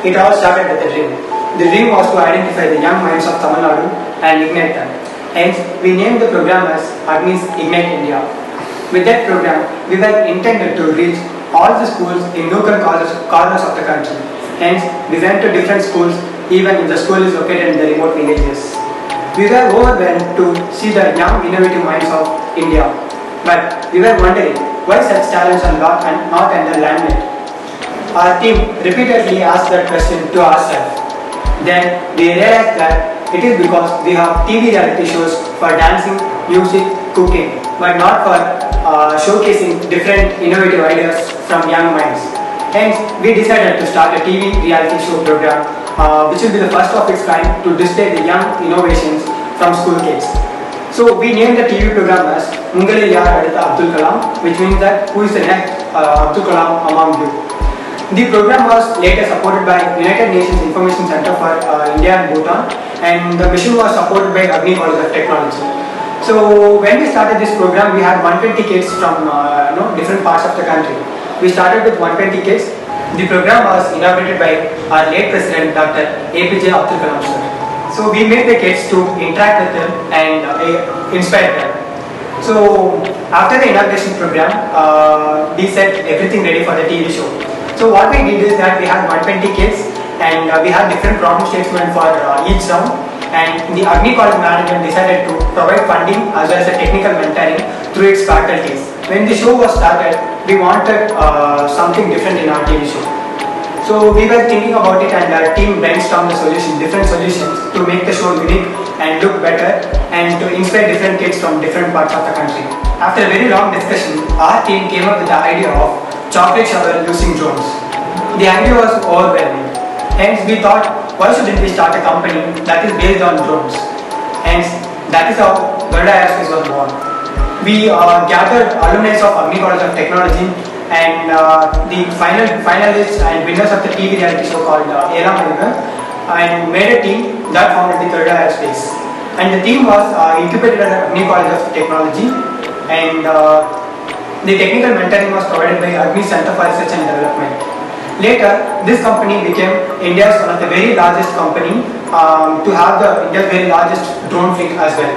it all started with a dream. The dream was to identify the young minds of Tamil Nadu and ignite them. Hence, we named the program as Agni's Ignite India. With that program, we were intended to reach all the schools in local corners of the country. Hence, we went to different schools even if the school is located in the remote villages. We were overwhelmed to see the young innovative minds of India. But we were wondering why such talents are not under limelight. Our team repeatedly asked that question to ourselves. Then we realized that it is because we have TV reality shows for dancing, music, cooking, but not for showcasing different innovative ideas from young minds. Hence, we decided to start a TV reality show program which will be the first of its kind to display the young innovations from school kids. So we named the TV program as Mungale Yaar Adutha Abdul Kalam, which means that who is the next Abdul Kalam among you. The program was later supported by United Nations Information Center for India and Bhutan, and the mission was supported by Agni College of Technology. So when we started this program, we had 120 kids from different parts of the country. We started with 120 kids. The program was inaugurated by our late president, Dr. APJ Abdul Kalam sir. So we made the kids to interact with them and inspire them. So after the inauguration program, we set everything ready for the TV show. So what we did is that we had 120 kids and we had different problem statements for each round, and the Agni College management decided to provide funding as well as a technical mentoring through its faculties. When the show was started, we wanted something different in our TV show. So we were thinking about it and our team brainstormed different solutions to make the show unique and look better and to inspire different kids from different parts of the country. After a very long discussion, our team came up with the idea of chocolate shower using drones. The idea was overwhelming. Hence, we thought, why shouldn't we start a company that is based on drones? Hence, that is how Garuda Aerospace was born. We gathered alumni of Agni College of Technology and the finalists and winners of the TV reality show called Era Maliga, and made a team that founded the Garuda Aerospace. And the team was incubated at Agni College of Technology, and the technical mentoring was provided by Agni Center for Research and Development. Later, this company became India's one of the very largest company to have India's very largest drone fleet as well.